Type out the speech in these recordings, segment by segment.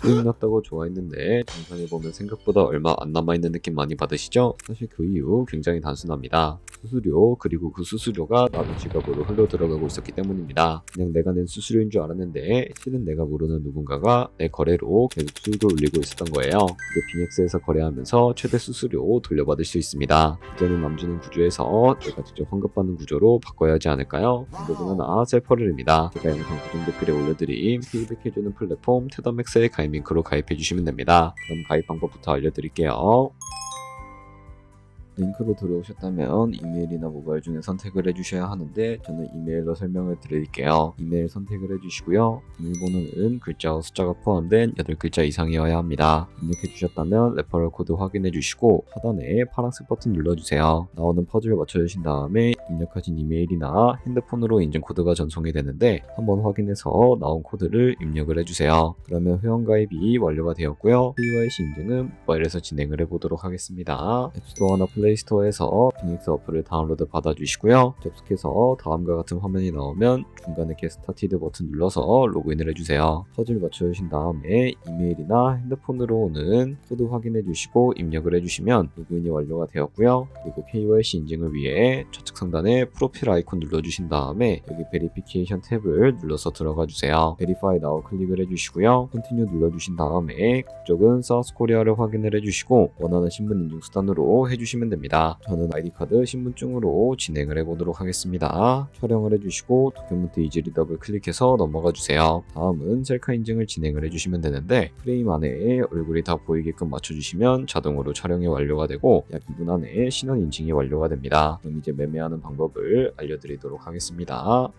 수익 났다고 좋아했는데 정산해보면 생각보다 얼마 안 남아있는 느낌 많이 받으시죠? 사실 그 이유 굉장히 단순합니다. 수수료 그리고 그 수수료가 나도 지갑으로 흘러 들어가고 있었기 때문입니다. 그냥 내가 낸 수수료인 줄 알았는데 실은 내가 모르는 누군가가 내 거래로 계속 수익을 올리고 있었던 거예요. 이게 빙엑스에서 거래하면서 최대 수수료 돌려받을 수 있습니다. 이제는 남주는 구조에서 내가 직접 환급받는 구조로 바꿔야 하지 않을까요? 방법은 하나 셀퍼를입니다. 제가 영상 고정 댓글에 올려드린 피드백해주는 플랫폼 테더맥스의 가입 링크로 가입해주시면 됩니다. 그럼 가입 방법부터 알려드릴게요. 링크로 들어오셨다면 이메일이나 모바일 중에 선택을 해주셔야 하는데 저는 이메일로 설명을 드릴게요. 이메일 선택을 해주시고요. 비밀번호는 글자와 숫자가 포함된 8글자 이상이어야 합니다. 입력해주셨다면 레퍼럴 코드 확인해주시고 하단에 파란색 버튼 눌러주세요. 나오는 퍼즐을 맞춰주신 다음에 입력하신 이메일이나 핸드폰으로 인증 코드가 전송이 되는데 한번 확인해서 나온 코드를 입력을 해주세요. 그러면 회원가입이 완료가 되었고요. KYC 인증은 모바일에서 진행을 해보도록 하겠습니다. 앱스토어나 플레이스토어에서 빙엑스 어플을 다운로드 받아주시고요. 접속해서 다음과 같은 화면이 나오면 중간에 Get Started 버튼 눌러서 로그인을 해주세요. 퍼즐 맞춰주신 다음에 이메일이나 핸드폰으로 오는 코드 확인해주시고 입력을 해주시면 로그인이 완료가 되었고요. 그리고 KYC 인증을 위해 좌측 상단에 프로필 아이콘 눌러주신 다음에 여기 베리피케이션 탭을 눌러서 들어가주세요. Verify Now 클릭을 해주시고요. Continue 눌러주신 다음에 국적은 사우스코리아를 확인을 해주시고 원하는 신분 인증 수단으로 해주시면 됩니다. 저는 아이디카드 신분증으로 진행을 해보도록 하겠습니다. 촬영을 해주시고 도큐멘트 이지 리더블 클릭해서 넘어가 주세요. 다음은 셀카 인증을 진행을 해주시면 되는데 프레임 안에 얼굴이 다 보이게끔 맞춰주시면 자동으로 촬영이 완료가 되고 약 2분 안에 신원 인증이 완료가 됩니다. 그럼 이제 매매하는 방법을 알려드리도록 하겠습니다.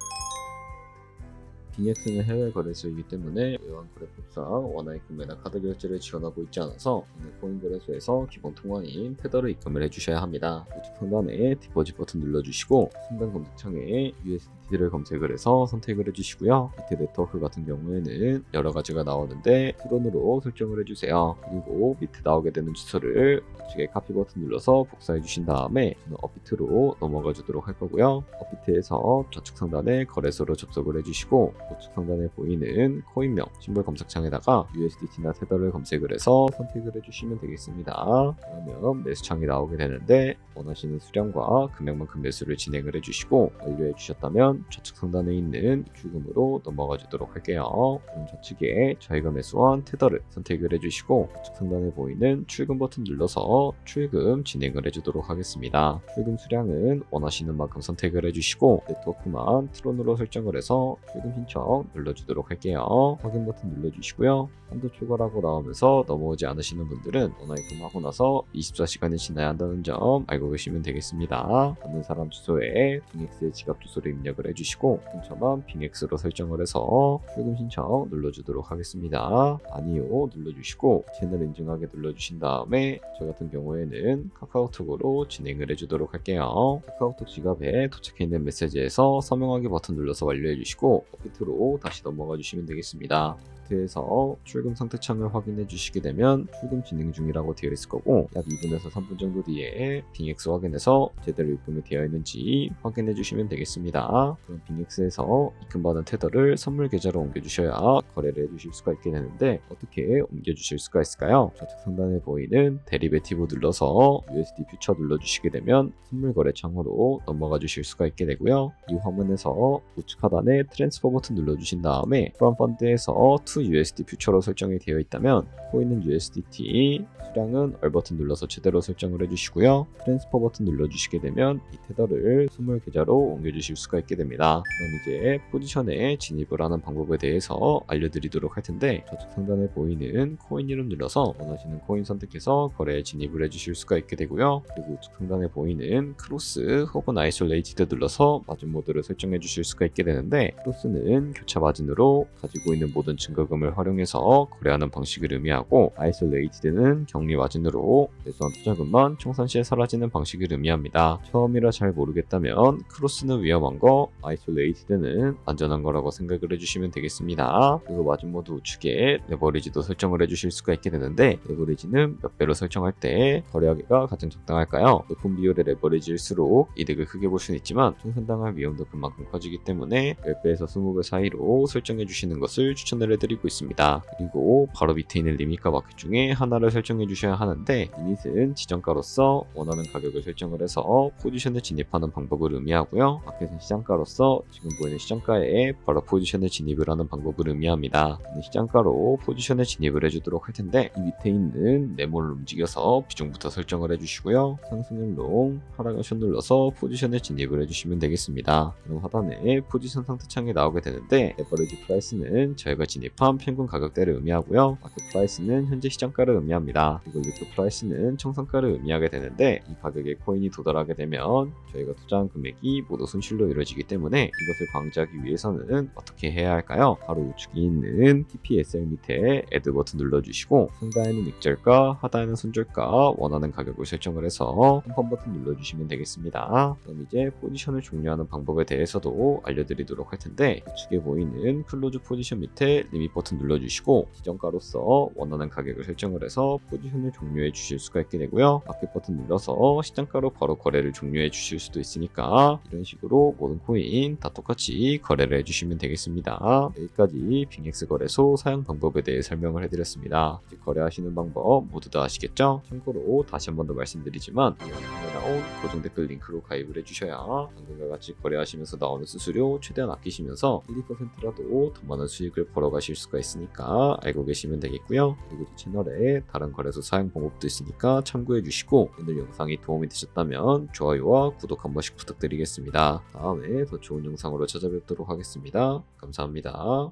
빙엑스는 해외 거래소이기 때문에 외환 거래법상 원화의 구매나 카드 결제를 지원하고 있지 않아서 코인 거래소에서 기본 통화인 테더를 입금을 해주셔야 합니다. 우측 상단에 디포짓 버튼 눌러주시고 상단 검색창에 USDT를 검색을 해서 선택을 해주시고요. 밑에 네트워크 같은 경우에는 여러 가지가 나오는데 트론으로 설정을 해주세요. 그리고 밑에 나오게 되는 주소를 우측에 카피 버튼 눌러서 복사해 주신 다음에 저는 업비트로 넘어가 주도록 할 거고요. 업비트에서 좌측 상단에 거래소로 접속을 해주시고 우측 상단에 보이는 코인명 심볼 검색창에다가 USDT나 테더를 검색을 해서 선택을 해주시면 되겠습니다. 그러면 매수창이 나오게 되는데 원하시는 수량과 금액만큼 매수를 진행을 해주시고 완료해 주셨다면 좌측 상단에 있는 출금으로 넘어가 주도록 할게요. 그럼 좌측에 저희가 매수한 테더를 선택을 해주시고 우측 상단에 보이는 출금 버튼 눌러서 출금 진행을 해주도록 하겠습니다. 출금 수량은 원하시는 만큼 선택을 해주시고 네트워크만 트론으로 설정을 해서 출금 신청 눌러주도록 할게요. 확인 버튼 눌러주시고요. 한도 초과라고 나오면서 넘어오지 않으시는 분들은 원화 입금하고 나서 24시간이 지나야 한다는 점 알고 계시면 되겠습니다. 받는 사람 주소에 빙엑스의 지갑 주소를 입력을 해주시고 근처만 빙엑스로 설정을 해서 출금 신청 눌러주도록 하겠습니다. 아니요 눌러주시고 채널 인증하게 눌러주신 다음에 저 같은 경우에는 카카오톡으로 진행을 해주도록 할게요. 카카오톡 지갑에 도착해 있는 메시지에서 서명하기 버튼 눌러서 완료해주시고 업비트로 다시 넘어가 주시면 되겠습니다. 업비트에서 출금 상태 창을 확인해 주시게 되면 출금 진행 중이라고 되어 있을 거고 약 2분에서 3분 정도 뒤에 빙엑스 확인해서 제대로 입금이 되어 있는지 확인해 주시면 되겠습니다. 그럼 빙엑스에서 입금받은 테더를 선물 계좌로 옮겨 주셔야 거래를 해 주실 수가 있게 되는데 어떻게 옮겨 주실 수가 있을까요? 좌측 상단에 보이는 데리베티브 눌러서 USD 퓨처 눌러 주시게 되면 선물 거래 창으로 넘어가 주실 수가 있게 되고요. 이 화면에서 우측 하단에 트랜스퍼 버튼 눌러 주신 다음에 프롬 펀드에서 to USD 퓨처로 설정이 되어 있다면 코인은 USDT 수량은 얼 버튼 눌러서 제대로 설정을 해주시고요. 트랜스퍼 버튼 눌러주시게 되면 이 테더를 선물 계좌로 옮겨주실 수가 있게 됩니다. 그럼 이제 포지션에 진입을 하는 방법에 대해서 알려드리도록 할 텐데 좌측 상단에 보이는 코인 이름 눌러서 원하시는 코인 선택해서 거래에 진입을 해주실 수가 있게 되고요. 그리고 우측 상단에 보이는 크로스 혹은 아이솔레이티드 눌러서 마진 모드를 설정해 주실 수가 있게 되는데 크로스는 교차 마진으로 가지고 있는 모든 증거금을 활용해서 거래하는 방식을 의미하고 아이솔레이티드는 격리 마진으로 매수한 투자금만 청산 시에 사라지는 방식을 의미합니다. 처음이라 잘 모르겠다면 크로스는 위험한 거, 아이솔레이티드는 안전한 거라고 생각을 해주시면 되겠습니다. 그리고 마진 모드 우측에 레버리지도 설정을 해주실 수가 있게 되는데 레버리지는 몇 배로 설정할 때 거래하기가 가장 적당할까요? 높은 비율의 레버리지일수록 이득을 크게 볼 수는 있지만 청산당할 위험도 그만큼 커지기 때문에 10배에서 20배 사이로 설정해 주시는 것을 추천을 해드리고 드리고 있습니다. 그리고 바로 밑에 있는 리밋과 마켓 중에 하나를 설정해 주셔야 하는데, 리밋은 지정가로서 원하는 가격을 설정을 해서 포지션을 진입하는 방법을 의미하고요. 마켓은 시장가로서 지금 보이는 시장가에 바로 포지션을 진입을 하는 방법을 의미합니다. 시장가로 포지션을 진입을 해주도록 할 텐데, 이 밑에 있는 네모를 움직여서 비중부터 설정을 해주시고요. 상승을 롱, 하락을 숏 눌러서 포지션을 진입을 해주시면 되겠습니다. 그럼 하단에 포지션 상태창이 나오게 되는데, 에버리지 프라이스는 저희가 진입한 평균 가격대를 의미하고요. 마켓 프라이스는 현재 시장가를 의미합니다. 그리고 리크 프라이스는 청산가를 의미하게 되는데, 이 가격에 코인이 도달하게 되면 저희가 투자한 금액이 모두 손실로 이루어지기 때문에 이것을 방지하기 위해서는 어떻게 해야 할까요? 바로 우측에 있는 TPSL 밑에 애드 버튼 눌러주시고, 상단에는 익절가, 하단에는 손절가 원하는 가격을 설정을 해서 컴펌 버튼 눌러주시면 되겠습니다. 그럼 이제 포지션을 종료하는 방법에 대해서도 알려드리도록 할 텐데, 우측에 보이는 클로즈 포지션 밑에 리밋 버튼 눌러주시고, 지정가로서 원하는 가격을 설정을 해서 포지션을 종료해 주실 수가 있게 되고요. 마켓 버튼 눌러서 시장가로 바로 거래를 종료해 주실 수도 있으니까 이런 식으로 모든 코인 다 똑같이 거래를 해주시면 되겠습니다. 여기까지 빙엑스 거래소 사용 방법에 대해 설명을 해드렸습니다. 이제 거래하시는 방법 모두 다 아시겠죠? 참고로 다시 한 번 더 말씀드리지만 이 영상에 나온 고정 댓글 링크로 가입을 해주셔야 방금과 같이 거래하시면서 나오는 수수료 최대한 아끼시면서 1, 2%라도 더 많은 수익을 벌어가실 수가 있으니까 알고 계시면 되겠고요. 그리고 이 채널에 다른 거래소 사용 방법도 있으니까 참고해 주시고, 오늘 영상이 도움이 되셨다면 좋아요와 구독 한 번씩 부탁드리겠습니다. 다음에 더 좋은 영상으로 찾아뵙도록 하겠습니다. 감사합니다.